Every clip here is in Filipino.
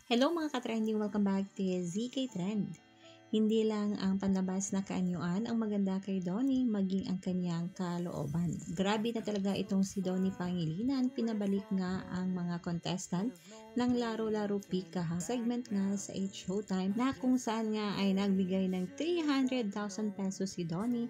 Hello mga ka-trending! Welcome back to ZK Trend. Hindi lang ang panlabas na kaanyuan ang maganda kay Donnie, maging ang kanyang kalooban. Grabe na talaga itong si Donnie Pangilinan. Pinabalik nga ang mga contestant ng Laro-Laro Pika segment nga sa Showtime na kung saan nga ay nagbigay ng 300,000 pesos si Donnie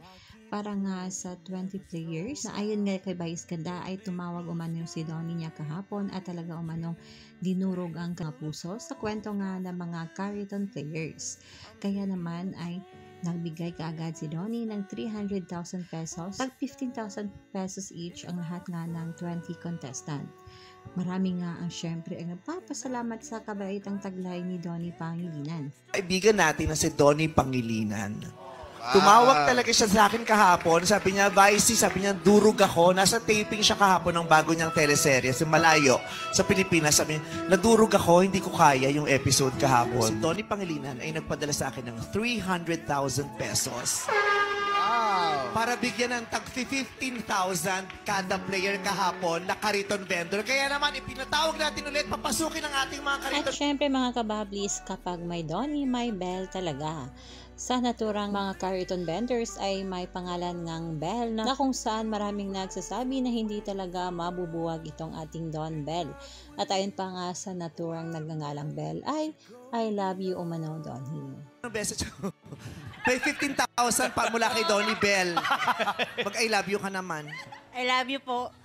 para nga sa 20 players. Na ayon nga kay Vice Ganda ay tumawag umano si Donnie niya kahapon at talaga umanong dinurog ang puso sa kwento nga ng mga Carriton players. Kaya naman ay nagbigay kaagad si Donnie ng 300,000 pesos, tag 15,000 pesos each ang lahat nga ng 20 contestant. Marami nga ang syempre ang nagpapasalamat sa kabaitang taglay ni Donnie Pangilinan. Kaibigan natin na si Donnie Pangilinan. Tumawag talaga siya sa akin kahapon. Sabi niya, Vicey, sabi niya, durog ako. Nasa taping siya kahapon ng bago niyang teleserye sa Malayo, sa Pilipinas. Sabi niya, nadurog ako, hindi ko kaya yung episode kahapon. Si Donnie Pangilinan ay nagpadala sa akin ng 300,000 pesos. Para bigyan ng tag 15,000 kada player kahapon na Carriton vendor. Kaya naman, ipinatawag natin ulit, papasukin ang ating mga Carriton. At syempre mga kabablis, kapag may Donnie, may Bell talaga. Sa naturang mga Carriton vendors ay may pangalan ngang Bell na kung saan maraming nagsasabi na hindi talaga mabubuwag itong ating Don Bell. At ayon pa nga sa naturang nagngangalang Bell ay I love you umano Donnie. Ano message? May 15,000 pa mula kay Donnie Bell. Mag I love you ka naman. I love you po.